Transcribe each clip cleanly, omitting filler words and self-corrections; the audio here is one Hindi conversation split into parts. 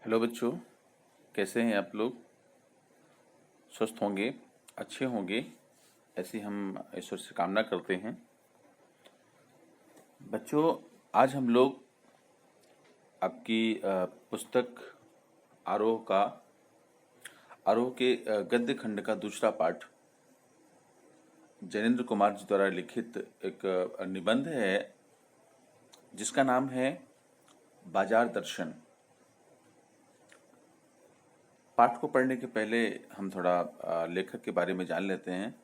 हेलो बच्चों, कैसे हैं आप लोग? स्वस्थ होंगे, अच्छे होंगे, ऐसी हम ईश्वर से कामना करते हैं। बच्चों, आज हम लोग आपकी पुस्तक आरोह के गद्य खंड का दूसरा पाठ जैनेन्द्र कुमार जी द्वारा लिखित एक निबंध है जिसका नाम है बाजार दर्शन। पाठ को पढ़ने के पहले हम थोड़ा लेखक के बारे में जान लेते हैं।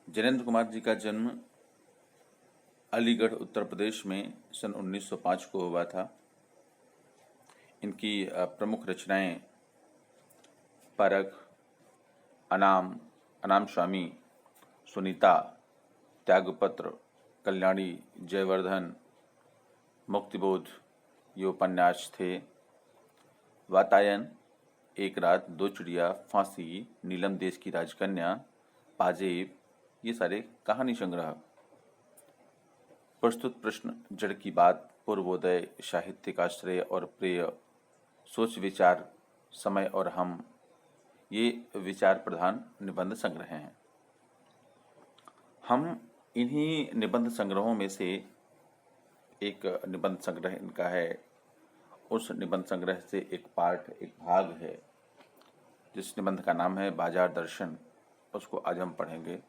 जैनेन्द्र कुमार जी का जन्म अलीगढ़ उत्तर प्रदेश में सन 1905 को हुआ था। इनकी प्रमुख रचनाएं परख, अनाम स्वामी, सुनीता, त्यागपत्र, कल्याणी, जयवर्धन, मुक्तिबोध ये उपन्यास थे। वातायन, एक रात, दो चिड़िया, फांसी, नीलम देश की राजकन्या, पाजेब ये सारे कहानी संग्रह। प्रस्तुत प्रश्न, जड़ की बात, पूर्वोदय, साहित्यिक आश्रय और प्रिय, सोच विचार, समय और हम, ये विचार प्रधान निबंध संग्रह हैं। हम इन्हीं निबंध संग्रहों में से एक निबंध संग्रह इनका है, उस निबंध संग्रह से एक पाठ, एक भाग है जिस निबंध का नाम है बाजार दर्शन। उसको आज हम पढ़ेंगे।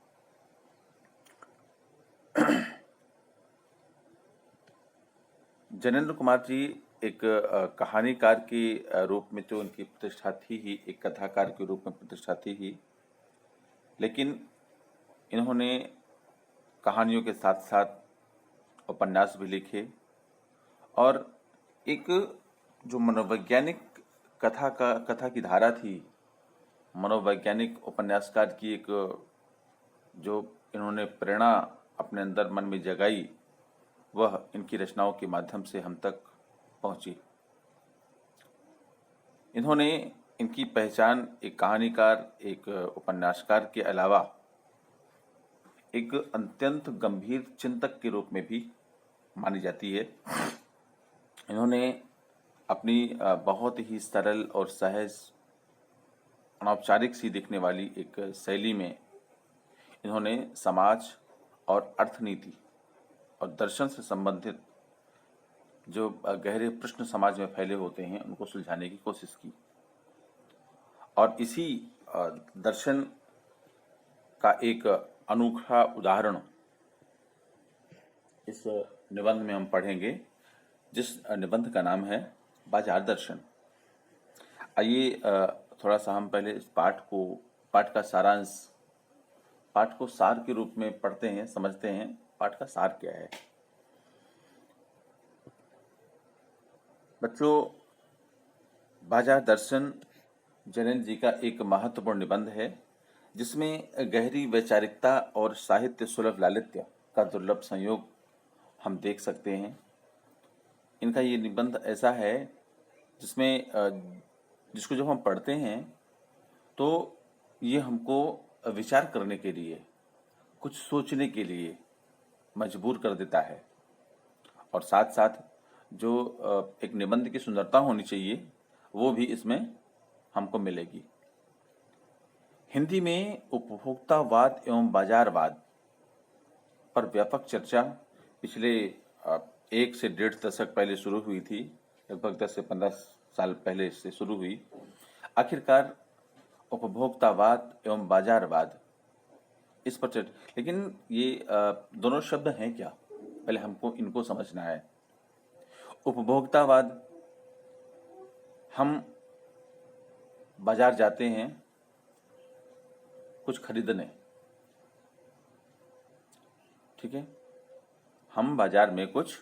जैनेन्द्र कुमार जी एक कहानीकार के रूप में तो उनकी प्रतिष्ठा थी ही, एक कथाकार के रूप में प्रतिष्ठा थी ही, लेकिन इन्होंने कहानियों के साथ साथ उपन्यास भी लिखे और एक जो मनोवैज्ञानिक कथा की धारा थी, मनोवैज्ञानिक उपन्यासकार की एक जो इन्होंने प्रेरणा अपने अंदर मन में जगाई, वह इनकी रचनाओं के माध्यम से हम तक पहुंची। इन्होंने इनकी पहचान एक कहानीकार, एक उपन्यासकार के अलावा एक अत्यंत गंभीर चिंतक के रूप में भी मानी जाती है। इन्होंने अपनी बहुत ही सरल और सहज, अनौपचारिक सी दिखने वाली एक शैली में इन्होंने समाज और अर्थनीति और दर्शन से संबंधित जो गहरे प्रश्न समाज में फैले होते हैं उनको सुलझाने की कोशिश की। और इसी दर्शन का एक अनूठा उदाहरण इस निबंध में हम पढ़ेंगे, जिस निबंध का नाम है बाजार दर्शन। आइए थोड़ा सा हम पहले इस पाठ का सारांश, पाठ को सार के रूप में पढ़ते हैं, समझते हैं पाठ का सार क्या है। बच्चों, बाजार दर्शन जैनेन्द्र जी का एक महत्वपूर्ण निबंध है जिसमें गहरी वैचारिकता और साहित्य सुलभ लालित्य का दुर्लभ संयोग हम देख सकते हैं। इनका ये निबंध ऐसा है जिसमें जिसको जब हम पढ़ते हैं तो ये हमको विचार करने के लिए, कुछ सोचने के लिए मजबूर कर देता है। और साथ साथ जो एक निबंध की सुंदरता होनी चाहिए वो भी इसमें हमको मिलेगी। हिंदी में उपभोक्तावाद एवं बाजारवाद पर व्यापक चर्चा पिछले 1 से 1.5 दशक पहले शुरू हुई थी, लगभग 10 से 15 साल पहले से शुरू हुई। आखिरकार उपभोक्तावाद एवं बाजारवाद इस पर लेकिन ये दोनों शब्द हैं क्या, पहले हमको इनको समझना है। उपभोक्तावाद, हम बाजार जाते हैं कुछ खरीदने, ठीक है, हम बाजार में कुछ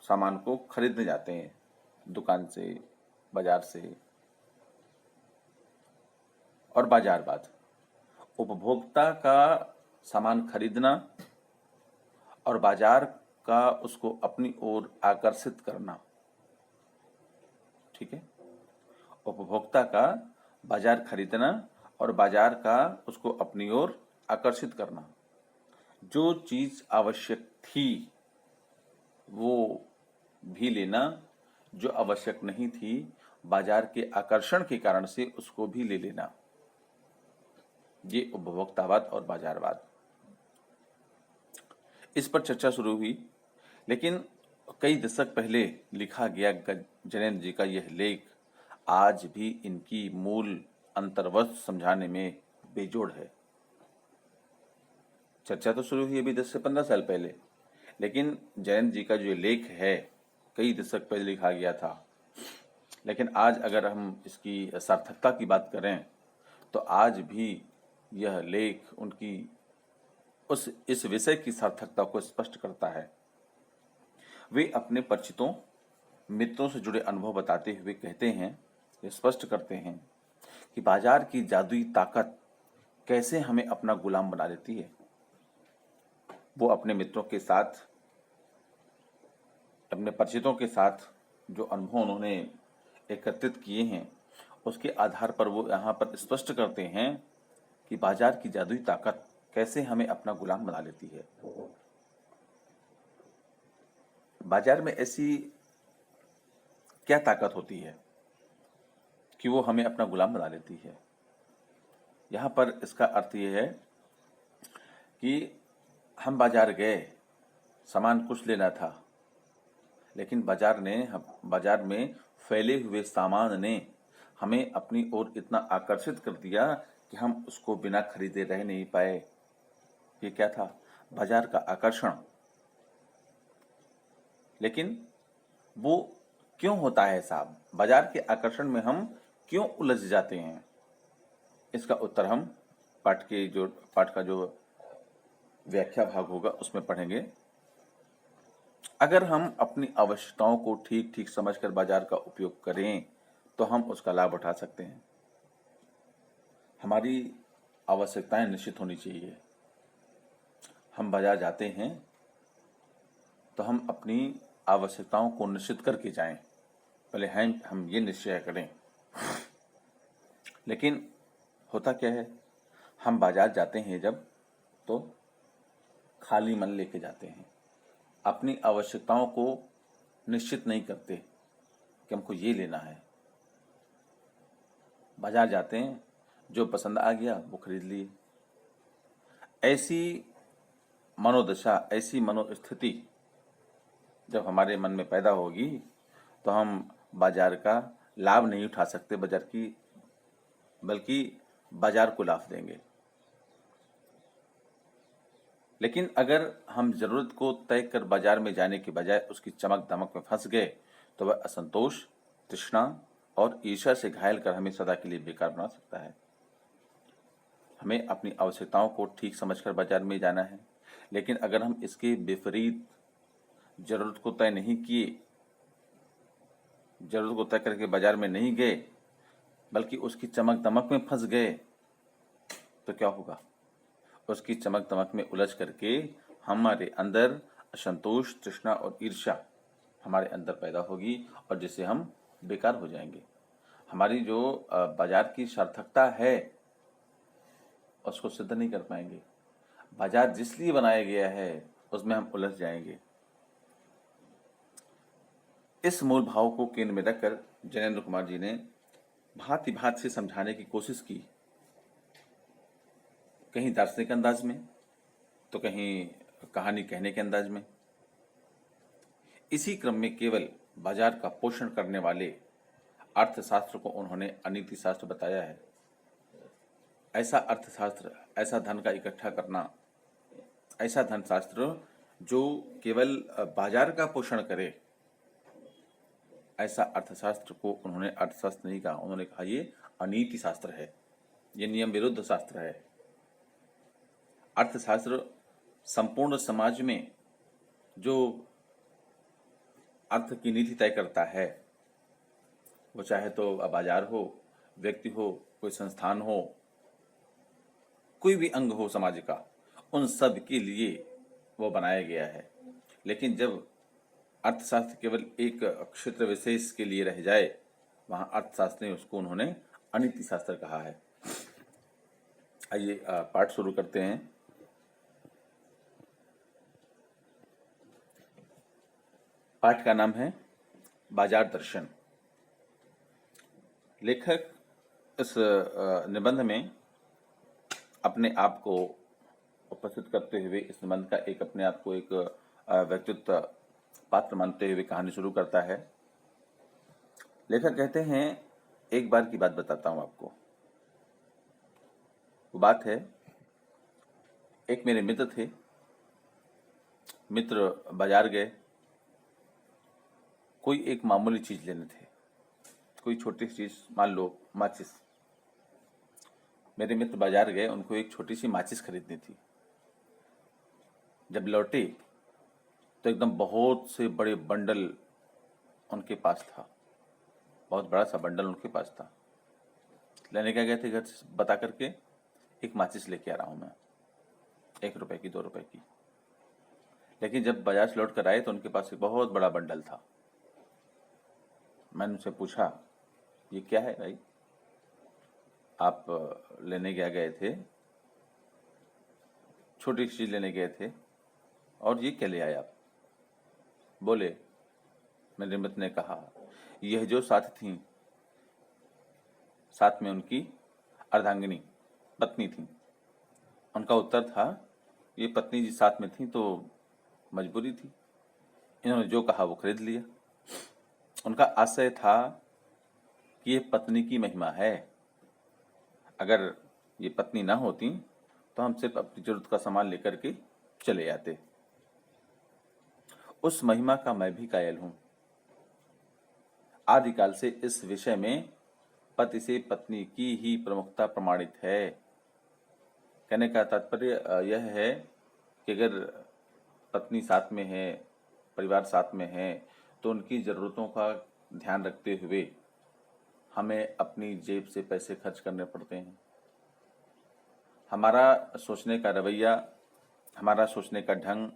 सामान को खरीदने जाते हैं दुकान से, बाजार से। और बाजारवाद, उपभोक्ता का सामान खरीदना और बाजार का उसको अपनी ओर आकर्षित करना, ठीक है। उपभोक्ता का बाजार खरीदना और बाजार का उसको अपनी ओर आकर्षित करना। जो चीज आवश्यक थी वो भी लेना, जो आवश्यक नहीं थी, बाजार के आकर्षण के कारण से उसको भी ले लेना, ये उपभोक्तावाद और बाजारवाद। इस पर चर्चा शुरू हुई, लेकिन कई दशक पहले लिखा गया जैनेन्द्र जी का यह लेख आज भी इनकी मूल अंतर्वस्त्र समझाने में बेजोड़ है। चर्चा तो शुरू हुई अभी 10 से 15 साल पहले, लेकिन जैनेन्द्र जी का जो लेख है कई दशक पहले लिखा गया था। लेकिन आज अगर हम इसकी सार्थकता की बात करें तो आज भी यह लेख उनकी इस विषय की सार्थकता को स्पष्ट करता है। वे अपने परिचितों मित्रों से जुड़े अनुभव बताते हुए कहते हैं, स्पष्ट करते हैं कि बाजार की जादुई ताकत कैसे हमें अपना गुलाम बना लेती है। वो अपने मित्रों के साथ, अपने परिचितों के साथ जो अनुभव उन्होंने एकत्रित किए हैं, उसके आधार पर वो यहाँ पर स्पष्ट करते हैं कि बाजार की जादुई ताकत कैसे हमें अपना गुलाम बना लेती है। बाजार में ऐसी क्या ताकत होती है कि वो हमें अपना गुलाम बना लेती है? यहाँ पर इसका अर्थ ये है कि हम बाजार गए, सामान कुछ लेना था, लेकिन बाजार में फैले हुए सामान ने हमें अपनी ओर इतना आकर्षित कर दिया कि हम उसको बिना खरीदे रह नहीं पाए। ये क्या था? बाजार का आकर्षण। लेकिन वो क्यों होता है साहब? बाजार के आकर्षण में हम क्यों उलझ जाते हैं? इसका उत्तर हम पाठ का जो व्याख्या भाग होगा उसमें पढ़ेंगे। अगर हम अपनी आवश्यकताओं को ठीक ठीक समझकर बाजार का उपयोग करें तो हम उसका लाभ उठा सकते हैं। हमारी आवश्यकताएं निश्चित होनी चाहिए। हम बाजार जाते हैं तो हम अपनी आवश्यकताओं को निश्चित करके जाएं। पहले हम ये निश्चय करें। लेकिन होता क्या है, हम बाजार जाते हैं जब, तो खाली मन लेके जाते हैं, अपनी आवश्यकताओं को निश्चित नहीं करते कि हमको ये लेना है। बाजार जाते हैं, जो पसंद आ गया वो खरीद लिए। ऐसी मनोदशा, ऐसी मनोस्थिति जब हमारे मन में पैदा होगी तो हम बाजार का लाभ नहीं उठा सकते, बल्कि बाजार को लाभ देंगे। लेकिन अगर हम जरूरत को तय कर बाजार में जाने के बजाय उसकी चमक दमक में फंस गए तो वह असंतोष, तृष्णा और ईर्ष्या से घायल कर हमें सदा के लिए बेकार बना सकता है। हमें अपनी आवश्यकताओं को ठीक समझकर बाजार में जाना है, लेकिन अगर हम इसके विपरीत जरूरत को तय नहीं किए, जरूरत को तय करके बाजार में नहीं गए, बल्कि उसकी चमक दमक में फंस गए, तो क्या होगा? उसकी चमक दमक में उलझ करके हमारे अंदर असंतोष, तृष्णा और ईर्ष्या हमारे अंदर पैदा होगी और जिससे हम बेकार हो जाएंगे। हमारी जो बाजार की सार्थकता है उसको सिद्ध नहीं कर पाएंगे। बाजार जिस लिए बनाया गया है उसमें हम उलझ जाएंगे। इस मूल भाव को केंद्र में रखकर जैनेन्द्र कुमार जी ने भांति भांति से समझाने की कोशिश की, कहीं दार्शनिक अंदाज में तो कहीं कहानी कहने के अंदाज में। इसी क्रम में केवल बाजार का पोषण करने वाले अर्थशास्त्र को उन्होंने अनीति शास्त्र बताया है। ऐसा अर्थशास्त्र, ऐसा धन का इकट्ठा करना, ऐसा धनशास्त्र जो केवल बाजार का पोषण करे, ऐसा अर्थशास्त्र को उन्होंने अर्थशास्त्र नहीं कहा। उन्होंने कहा ये अनीति शास्त्र है, ये नियम विरुद्ध शास्त्र है। अर्थशास्त्र संपूर्ण समाज में जो अर्थ की नीति तय करता है, वो चाहे तो बाजार हो, व्यक्ति हो, कोई संस्थान हो, कोई भी अंग हो समाज का, उन सब के लिए वो बनाया गया है। लेकिन जब अर्थशास्त्र केवल एक क्षेत्र विशेष के लिए रह जाए, वहां अर्थशास्त्र ने उसको उन्होंने अनीति शास्त्र कहा है। आइए पाठ शुरू करते हैं। पाठ का नाम है बाजार दर्शन। लेखक इस निबंध में अपने आप को उपस्थित करते हुए इस निबंध का एक अपने आप को एक व्यक्तित्व पात्र मानते हुए कहानी शुरू करता है। लेखक कहते हैं, एक बार की बात बताता हूं आपको। वो बात है, एक मेरे मित्र थे। मित्र बाजार गए, कोई एक मामूली चीज लेने थे, कोई छोटी चीज, मान लो माचिस। मेरे मित्र बाजार गए, उनको एक छोटी सी माचिस खरीदनी थी। जब लौटे तो एकदम बहुत से बड़े बंडल उनके पास था, बहुत बड़ा सा बंडल उनके पास था। लेने क्या गए थे घर से बता करके, एक माचिस लेके आ रहा हूं मैं, 1 रुपए की, 2 रुपए की। लेकिन जब बाजार से लौट कर आए तो उनके पास एक बहुत बड़ा बंडल था। मैंने उनसे पूछा, ये क्या है भाई? आप लेने क्या गए थे? छोटी चीज लेने गए थे और ये क्या ले आए आप? बोले, मेरे मित्र ने कहा, यह जो साथ थी, साथ में उनकी अर्धांगिनी पत्नी थी। उनका उत्तर था, ये पत्नी जी साथ में थी तो मजबूरी थी, इन्होंने जो कहा वो खरीद लिया। उनका आशय था कि ये पत्नी की महिमा है, अगर ये पत्नी ना होती तो हम सिर्फ अपनी जरूरत का सामान लेकर के चले जाते। उस महिमा का मैं भी कायल हूं। आदिकाल से इस विषय में पति से पत्नी की ही प्रमुखता प्रमाणित है। कहने का तात्पर्य यह है कि अगर पत्नी साथ में है, परिवार साथ में है, तो उनकी जरूरतों का ध्यान रखते हुए हमें अपनी जेब से पैसे खर्च करने पड़ते हैं। हमारा सोचने का रवैया, हमारा सोचने का ढंग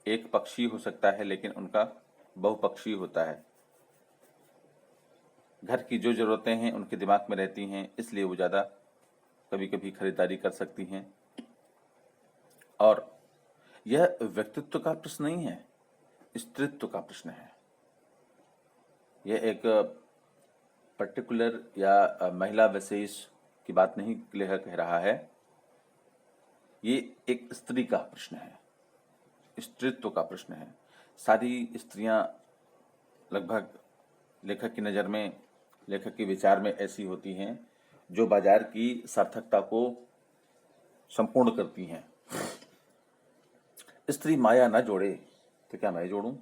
एक पक्षी हो सकता है, लेकिन उनका बहुपक्षीय होता है। घर की जो जरूरतें हैं उनके दिमाग में रहती हैं, इसलिए वो ज़्यादा कभी कभी खरीदारी कर सकती हैं। और यह व्यक्तित्व का प्रश्न नहीं है, स्त्रीत्व का प्रश्न है। यह एक पर्टिकुलर या महिला विशेष की बात नहीं लेखक कह रहा है, ये एक स्त्री का प्रश्न है, स्त्रीत्व का प्रश्न है। सारी स्त्रियां लगभग लेखक की नज़र में, लेखक के विचार में ऐसी होती हैं जो बाजार की सार्थकता को संपूर्ण करती हैं। स्त्री माया न जोड़े तो क्या मैं जोड़ूं?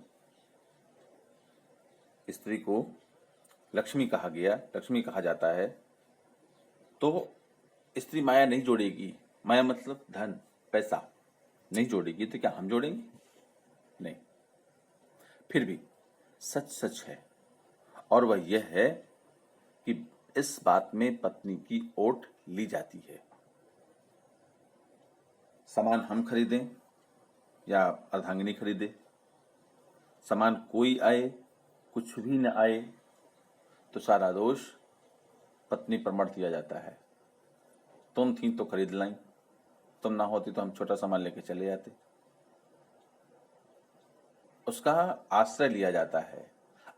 स्त्री को लक्ष्मी कहा गया, लक्ष्मी कहा जाता है, तो स्त्री माया नहीं जोड़ेगी। माया मतलब धन, पैसा नहीं जोड़ेगी तो क्या हम जोड़ेंगे? नहीं। फिर भी सच सच है, और वह यह है कि इस बात में पत्नी की ओट ली जाती है। सामान हम खरीदें या अर्धांगिनी खरीदे, सामान कोई आए, कुछ भी न आए, तो सारा दोष पत्नी पर मढ़ दिया जाता है। तुम थी तो खरीद लाई, तुम ना होती तो हम छोटा सामान लेके चले जाते। उसका आश्रय लिया जाता है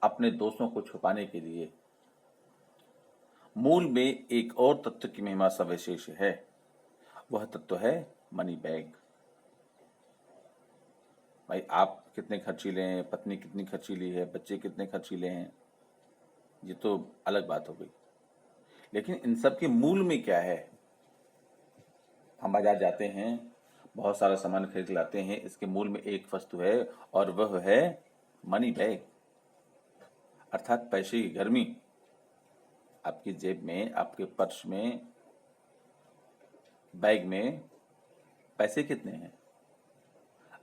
अपने दोषों को छुपाने के लिए। मूल में एक और तत्व की महिमा सविशेष है, वह तत्व है मनी बैग। भाई आप कितने खर्चीले हैं, पत्नी कितनी खर्चीली है, बच्चे कितने खर्चीले हैं, ये तो अलग बात हो गई। लेकिन इन सब के मूल में क्या है? हम बाजार जाते हैं, बहुत सारा सामान खरीद लाते हैं, इसके मूल में एक वस्तु है और वह है मनी बैग, अर्थात पैसे की गर्मी। आपकी जेब में, आपके पर्स में, बैग में पैसे कितने हैं?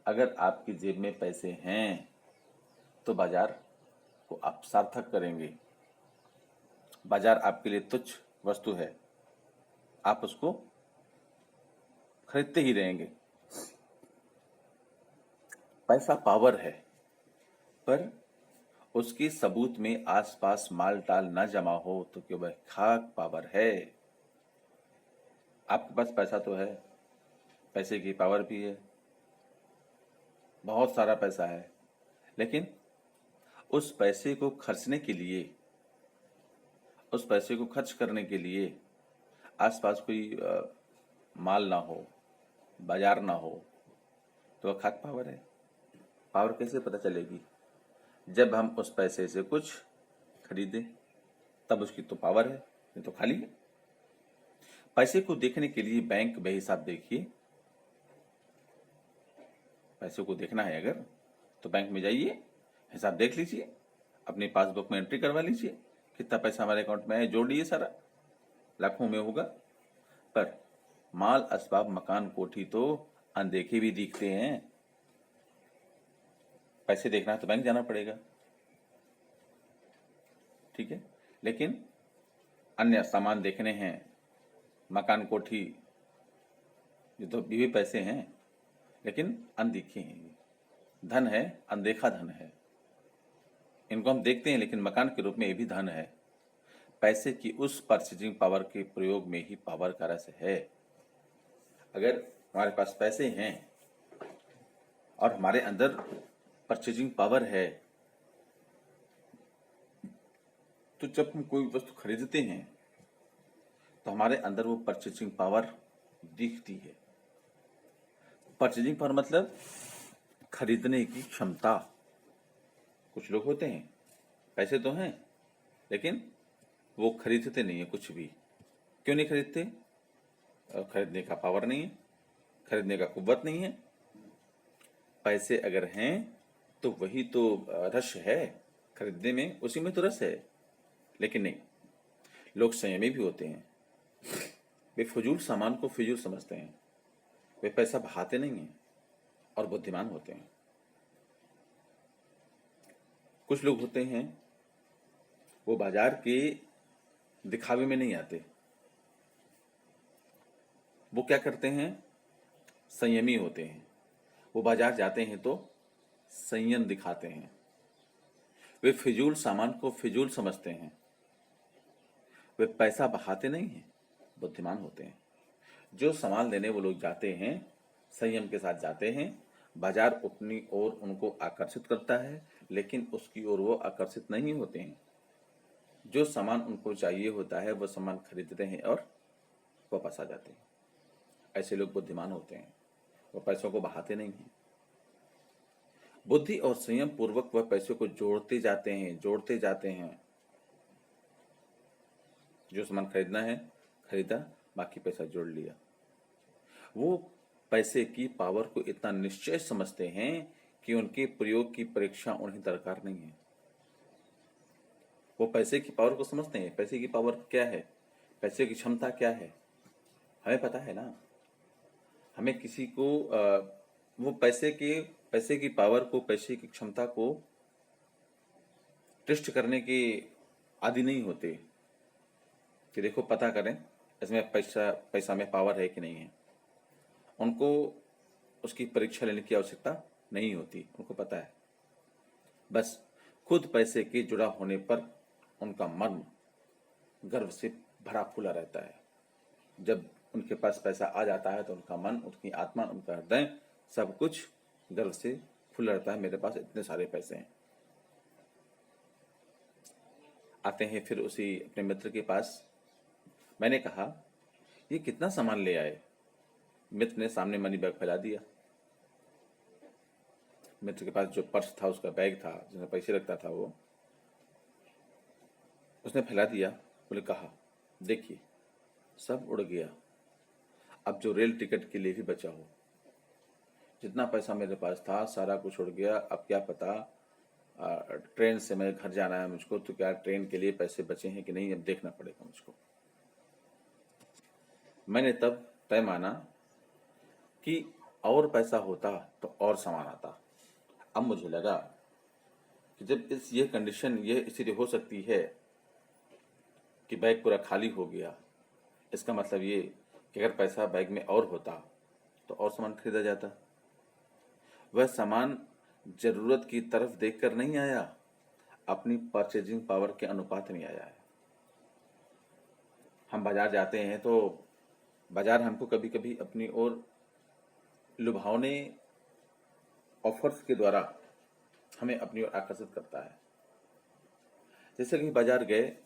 अगर आपकी जेब में पैसे हैं तो बाजार को आप सार्थक करेंगे। बाजार आपके लिए तुच्छ वस्तु है, आप उसको खरीदते ही रहेंगे। पैसा पावर है, पर उसके सबूत में आसपास माल टाल न जमा हो तो क्या वह खाक पावर है? आपके पास पैसा तो है, पैसे की पावर भी है, बहुत सारा पैसा है, लेकिन उस पैसे को खर्चने के लिए, उस पैसे को खर्च करने के लिए आसपास कोई माल ना हो, बाजार ना हो, तो वह खाक पावर है। पावर कैसे पता चलेगी? जब हम उस पैसे से कुछ खरीदें, तब उसकी तो पावर है, नहीं तो खाली है। पैसे को देखने के लिए बैंक बेहिसाब देखिए। पैसे को देखना है अगर, तो बैंक में जाइए, हिसाब देख लीजिए, अपनी पासबुक में एंट्री करवा लीजिए, कितना पैसा हमारे अकाउंट में है, जोड़ लीजिए सारा, लाखों में होगा। पर माल असबाब मकान कोठी तो अनदेखे भी दिखते हैं। पैसे देखना है तो बैंक जाना पड़ेगा, ठीक है। लेकिन अन्य सामान देखने हैं, मकान कोठी, ये तो भी पैसे हैं, लेकिन अनदिखे हैं। धन है, अनदेखा धन है। इनको हम देखते हैं, लेकिन मकान के रूप में ये भी धन है। पैसे की उस परचेजिंग पावर के प्रयोग में ही पावर का रस है। अगर हमारे पास पैसे हैं और हमारे अंदर परचेजिंग पावर है, तो जब हम कोई वस्तु खरीदते हैं तो हमारे अंदर वो परचेजिंग पावर दिखती है। परचेजिंग पावर मतलब खरीदने की क्षमता। कुछ लोग होते हैं, पैसे तो हैं, लेकिन वो खरीदते नहीं है कुछ भी। क्यों नहीं खरीदते? खरीदने का पावर नहीं है, खरीदने का कुव्वत नहीं है। पैसे अगर हैं तो वही तो रस है खरीदने में, उसी में तो रस है। लेकिन नहीं, लोग संयमी भी होते हैं। वे फजूल सामान को फिजूल समझते हैं, वे पैसा बहाते नहीं हैं और बुद्धिमान होते हैं। कुछ लोग होते हैं, वो बाजार के दिखावे में नहीं आते। वो क्या करते हैं? संयमी होते हैं। वो बाजार जाते हैं तो संयम दिखाते हैं। वे फिजूल सामान को फिजूल समझते हैं, वे पैसा बहाते नहीं हैं, बुद्धिमान होते हैं। जो सामान लेने वो लोग जाते हैं, संयम के साथ जाते हैं। बाजार अपनी ओर उनको आकर्षित करता है, लेकिन उसकी ओर वो आकर्षित नहीं होते हैं। जो सामान उनको चाहिए होता है वो सामान खरीदते हैं और वापस आ जाते हैं। ऐसे लोग बुद्धिमान होते हैं, वो पैसों को बहाते नहीं हैं। बुद्धि और संयम पूर्वक वह पैसों को जोड़ते जाते हैं, जोड़ते जाते हैं। जो सामान खरीदना है खरीदा, बाकी पैसा जोड़ लिया। वो पैसे की पावर को इतना निश्चय समझते हैं कि उनके प्रयोग की परीक्षा उन्हें दरकार नहीं है। वो पैसे की पावर को समझते हैं। पैसे की पावर क्या है, पैसे की क्षमता क्या है, हमें पता है ना। हमें किसी को वो पैसे की पावर को, पैसे की क्षमता को टेस्ट करने के आदि नहीं होते कि देखो पता करें इसमें पैसा में पावर है कि नहीं है। उनको उसकी परीक्षा लेने की आवश्यकता नहीं होती, उनको पता है। बस खुद पैसे के जुड़ा होने पर उनका मन गर्व से भरा फूला रहता है। जब उनके पास पैसा आ जाता है तो उनका मन, उनकी आत्मा, उनका हृदय, सब कुछ गर्व से फूला रहता है। मेरे पास इतने सारे पैसे हैं। आते हैं फिर उसी अपने मित्र के पास। मैंने कहा, ये कितना सामान ले आए? मित्र ने सामने मनी बैग फैला दिया। मित्र के पास जो पर्स था, उसका बैग था जिसमें पैसे रखता था, वो उसने फैला दिया। बोले, कहा, देखिए सब उड़ गया, अब जो रेल टिकट के लिए भी बचा हो। जितना पैसा मेरे पास था सारा कुछ उड़ गया। अब क्या पता, ट्रेन से मैं घर जाना है मुझको, तो क्या ट्रेन के लिए पैसे बचे हैं कि नहीं, अब देखना पड़ेगा मुझको। मैंने तब तय माना कि और पैसा होता तो और सामान आता। अब मुझे लगा कि जब ये कंडीशन, ये स्थिति हो सकती है कि बैग पूरा खाली हो गया, इसका मतलब ये कि अगर पैसा बैग में और होता तो और सामान खरीदा जाता। वह सामान जरूरत की तरफ देखकर नहीं आया, अपनी परचेजिंग पावर के अनुपात में आया है। हम बाजार जाते हैं तो बाजार हमको कभी कभी अपनी ओर लुभावने ऑफर्स के द्वारा हमें अपनी ओर आकर्षित करता है। जैसे कि बाजार गए,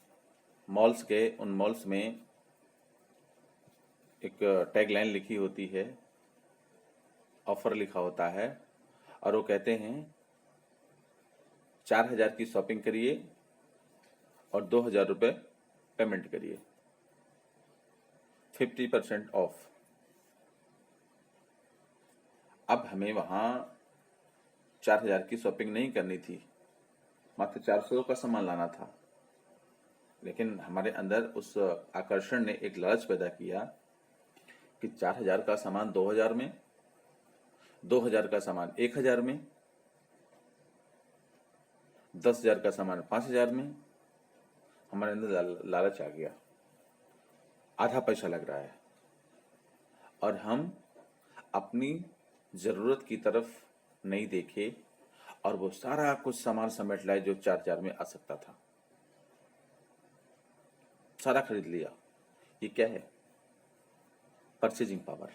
मॉल्स गए, उन मॉल्स में एक टैगलाइन लिखी होती है, ऑफर लिखा होता है, और वो कहते हैं 4,000 की शॉपिंग करिए और 2,000 रुपये पेमेंट करिए, 50% ऑफ। अब हमें वहाँ 4,000 की शॉपिंग नहीं करनी थी, मात्र 400 का सामान लाना था, लेकिन हमारे अंदर उस आकर्षण ने एक लालच पैदा किया कि 4,000 का सामान 2,000 में, 2,000 का सामान 1,000 में, 10,000 का सामान 5,000 में। हमारे अंदर लालच आ गया, आधा पैसा लग रहा है, और हम अपनी जरूरत की तरफ नहीं देखे और वो सारा कुछ सामान समेट लाए जो 4,000 में आ सकता था, सारा खरीद लिया। ये क्या है? Purchasing power.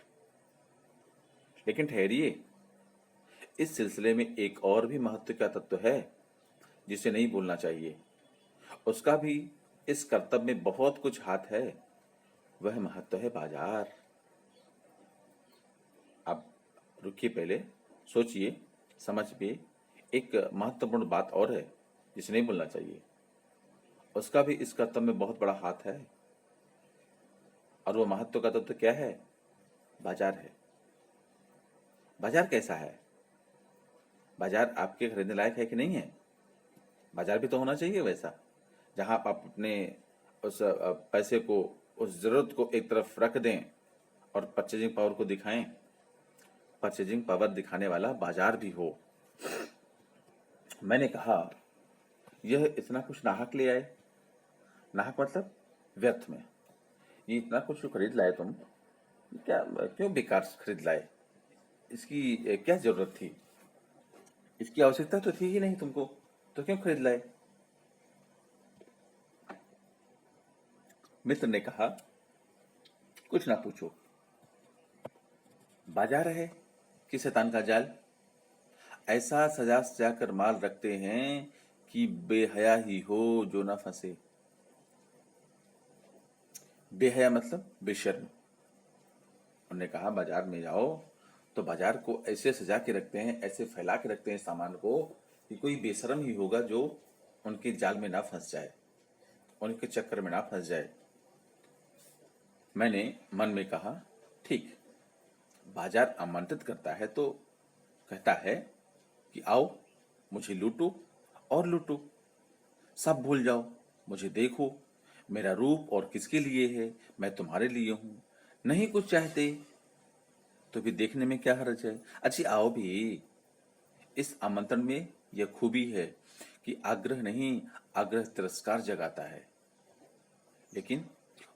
लेकिन ठहरिए, इस सिलसिले में एक और भी महत्व का तत्व है जिसे नहीं भूलना चाहिए। उसका भी इस कर्तव्य में बहुत कुछ हाथ है। वह महत्व है बाजार। अब रुकिए, पहले सोचिए, समझिए। एक महत्वपूर्ण बात और है जिसे नहीं भूलना चाहिए। उसका भी इस कर्तव्य में बहुत बड़ा हाथ है, और वो महत्व का तत्व क्या है? बाजार है। बाजार कैसा है? बाजार आपके खरीदने लायक है कि नहीं है? बाजार भी तो होना चाहिए वैसा, जहां आप अपने उस पैसे को, उस जरूरत को एक तरफ रख दें और परचेजिंग पावर को दिखाएं। परचेजिंग पावर दिखाने वाला बाजार भी हो। मैंने कहा, यह इतना कुछ नाहक ले आए। नाहक मतलब व्यर्थ में। ये इतना कुछ जो खरीद लाए तुम, क्या क्यों बेकार से खरीद लाए? इसकी क्या जरूरत थी? इसकी आवश्यकता तो थी ही नहीं तुमको, तो क्यों खरीद लाए? मित्र ने कहा, कुछ ना पूछो, बाजार है कि शैतान का जाल। ऐसा सजा सजा कर माल रखते हैं कि बेहया ही हो जो ना फंसे। बेहया मतलब बेशर्म। उन्होंने कहा, बाजार में जाओ तो बाजार को ऐसे सजा के रखते हैं, ऐसे फैला के रखते हैं सामान को, कि कोई बेशर्म ही होगा जो उनके जाल में ना फंस जाए, उनके चक्कर में ना फंस जाए। मैंने मन में कहा, ठीक, बाजार आमंत्रित करता है तो कहता है कि आओ, मुझे लूटो और लूटो, सब भूल जाओ, मुझे देखो, मेरा रूप और किसके लिए है, मैं तुम्हारे लिए हूं। नहीं कुछ चाहते तो भी देखने में क्या हर्ज है? अच्छी आओ भी। इस आमंत्रण में यह खूबी है कि आग्रह नहीं, आग्रह तिरस्कार जगाता है। लेकिन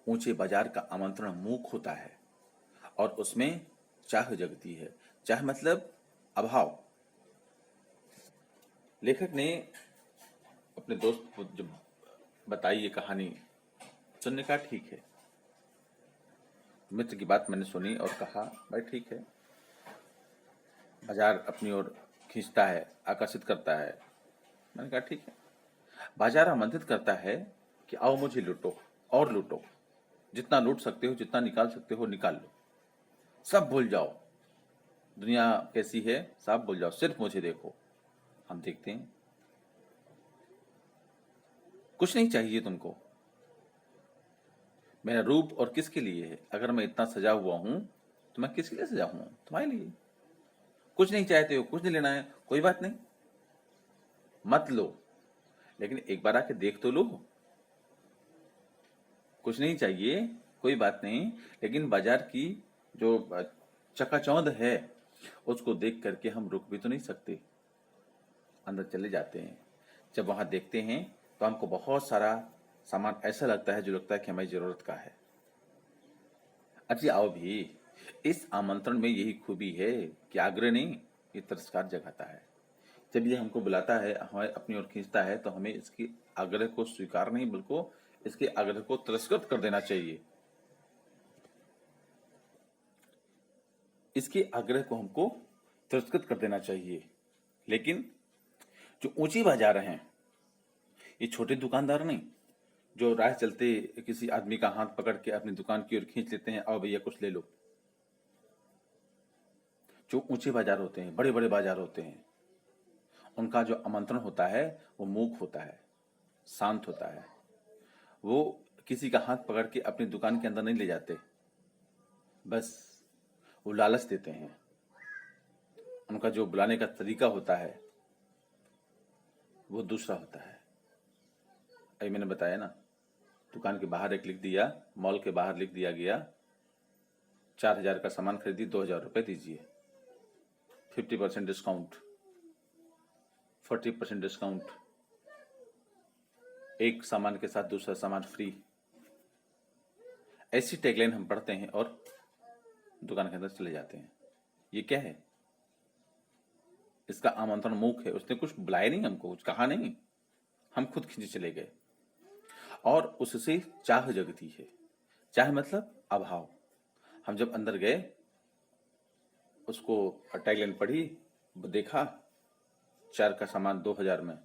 ऊंचे बाजार का आमंत्रण मूक होता है और उसमें चाह जगती है। चाह मतलब अभाव। लेखक ने अपने दोस्त को जब बताई ये कहानी, सुनने का ठीक है। मित्र की बात मैंने सुनी और कहा, भाई ठीक है, बाजार अपनी ओर खींचता है, आकर्षित करता है। मैंने कहा ठीक है, बाजार आमंत्रित करता है कि आओ मुझे लूटो और लूटो, जितना लूट सकते हो, जितना निकाल सकते हो निकाल लो, सब भूल जाओ, दुनिया कैसी है सब भूल जाओ, सिर्फ मुझे देखो। हम देखते हैं, कुछ नहीं चाहिए तुमको। मेरा रूप और किसके लिए है? अगर मैं इतना सजा हुआ हूं तो मैं किसके लिए सजा हुआ हूं? तुम्हारे लिए। कुछ नहीं चाहते हो, कुछ नहीं लेना है, कोई बात नहीं, मत लो, लेकिन एक बार आके देख तो लो। कुछ नहीं चाहिए, कोई बात नहीं, लेकिन बाजार की जो चकाचौंध है उसको देख करके हम रुक भी तो नहीं सकते, अंदर चले जाते हैं। जब वहां देखते हैं तो हमको बहुत सारा सामान ऐसा लगता है जो लगता है कि हमारी जरूरत का है। अच्छा आओ भी। इस आमंत्रण में यही खूबी है कि आग्रह नहीं, ये तिरस्कार जगाता है। जब ये हमको बुलाता है, हमें अपनी ओर खींचता है, तो हमें इसकी आग्रह को स्वीकार नहीं बल्कि इसके आग्रह को तिरस्कृत कर देना चाहिए। इसके आग्रह को हमको तिरस्कृत कर देना चाहिए। लेकिन जो ऊंची बाजार हैं, ये छोटे दुकानदार नहीं, जो राह चलते किसी आदमी का हाथ पकड़ के अपनी दुकान की ओर खींच लेते हैं, आओ भैया कुछ ले लो। जो ऊंचे बाजार होते हैं, बड़े बड़े बाजार होते हैं, उनका जो आमंत्रण होता है वो मूक होता है, शांत होता है। वो किसी का हाथ पकड़ के अपनी दुकान के अंदर नहीं ले जाते, बस वो लालच देते हैं। उनका जो बुलाने का तरीका होता है वो दूसरा होता है। अभी मैंने बताया ना, दुकान के बाहर एक लिख दिया, मॉल के बाहर लिख दिया गया, 4,000 का सामान खरीदी, 2,000 रुपये दीजिए, 50% डिस्काउंट, 40% डिस्काउंट, एक सामान के साथ दूसरा सामान फ्री। ऐसी टैगलाइन हम पढ़ते हैं और दुकान के अंदर चले जाते हैं। ये क्या है? इसका आमंत्रण मूक है। उसने कुछ बुलाया नहीं, हमको कुछ कहा नहीं, हम खुद खींचे चले गए और उससे चाह जगती है। चाह मतलब अभाव। हम जब अंदर गए, उसको टैगलाइन पढ़ी, देखा 4 का सामान 2,000 में,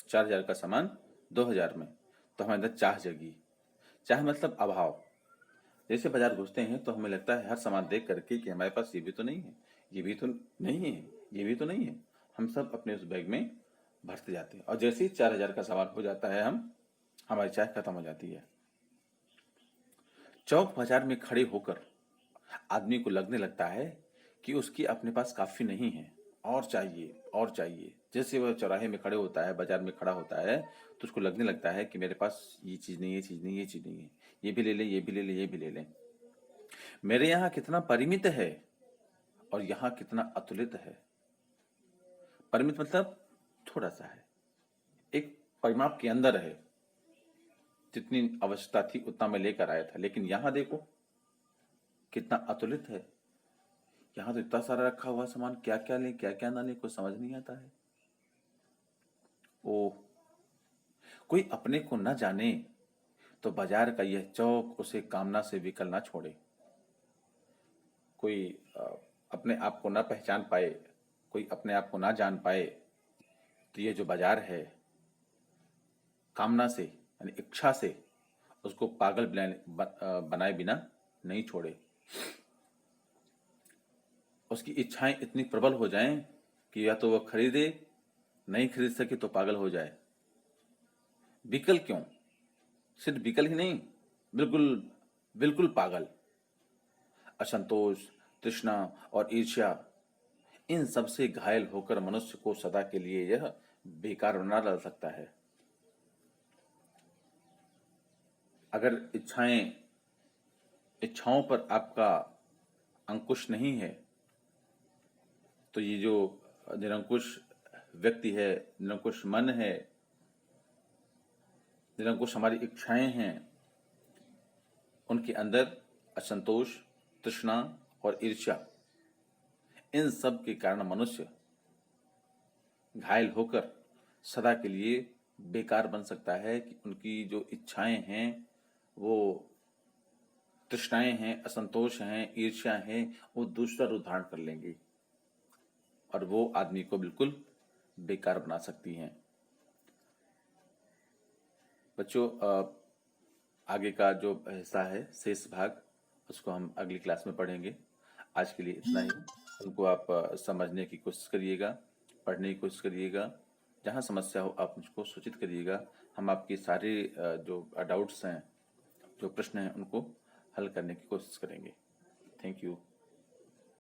4,000 का सामान 2,000 में, तो हमारे अंदर चाह जगी। चाह मतलब अभाव। जैसे बाजार घुसते हैं तो हमें लगता है हर सामान देख करके कि हमारे पास ये भी तो नहीं है, ये भी तो नहीं है, ये भी तो नहीं है। हम सब अपने उस बैग में भरते जाते हैं और जैसे ही 4,000 का सामान हो जाता है, हमारी चाय खत्म हो जाती है। चौक बाजार में खड़े होकर आदमी को लगने लगता है कि उसकी अपने पास काफी नहीं है, और चाहिए और चाहिए। जैसे वह चौराहे में खड़े होता है, बाजार में खड़ा होता है, तो उसको लगने लगता है कि मेरे पास ये चीज नहीं, ये चीज नहीं, ये चीज नहीं है, ये भी ले ले, ये भी ले ले, ये भी ले ले। मेरे यहाँ कितना परिमित है और यहाँ कितना अतुलित है। परिमित मतलब थोड़ा सा है, एक परिमाप के अंदर है। जितनी आवश्यकता थी उतना मैं लेकर आया था, लेकिन यहाँ देखो कितना अतुलित है। यहाँ तो इतना सारा रखा हुआ सामान, क्या क्या ले क्या क्या ना ले, कुछ समझ नहीं आता है। ओ, कोई अपने को न जाने तो बाजार का यह चौक उसे कामना से विकल ना छोड़े। कोई अपने आप को ना पहचान पाए, कोई अपने आप को ना जान पाए, तो ये जो बाजार है कामना से यानी इच्छा से उसको पागल बनाए बिना नहीं छोड़े। उसकी इच्छाएं इतनी प्रबल हो जाएं कि या तो वह खरीदे, नहीं खरीद सके तो पागल हो जाए। विकल क्यों? सिर्फ विकल ही नहीं, बिल्कुल बिल्कुल पागल। असंतोष, तृष्णा और ईर्ष्या, इन सब से घायल होकर मनुष्य को सदा के लिए यह बेकार बना डाल सकता है। अगर इच्छाओं पर आपका अंकुश नहीं है, तो ये जो निरंकुश व्यक्ति है, निरंकुश मन है, निरंकुश हमारी इच्छाएं हैं, उनके अंदर असंतोष, तृष्णा और ईर्ष्या, इन सब के कारण मनुष्य घायल होकर सदा के लिए बेकार बन सकता है। कि उनकी जो इच्छाएं हैं, वो तृष्णाएं हैं, असंतोष हैं, ईर्ष्या हैं, वो दूसरा रूप धारण कर लेंगी और वो आदमी को बिल्कुल बेकार बना सकती हैं। बच्चों, आगे का जो हिस्सा है, शेष भाग, उसको हम अगली क्लास में पढ़ेंगे। आज के लिए इतना ही। उनको आप समझने की कोशिश करिएगा, पढ़ने की कोशिश करिएगा। जहाँ समस्या हो आप मुझको सूचित करिएगा। हम आपके सारे जो डाउट्स हैं, जो प्रश्न हैं, उनको हल करने की कोशिश करेंगे। Thank you.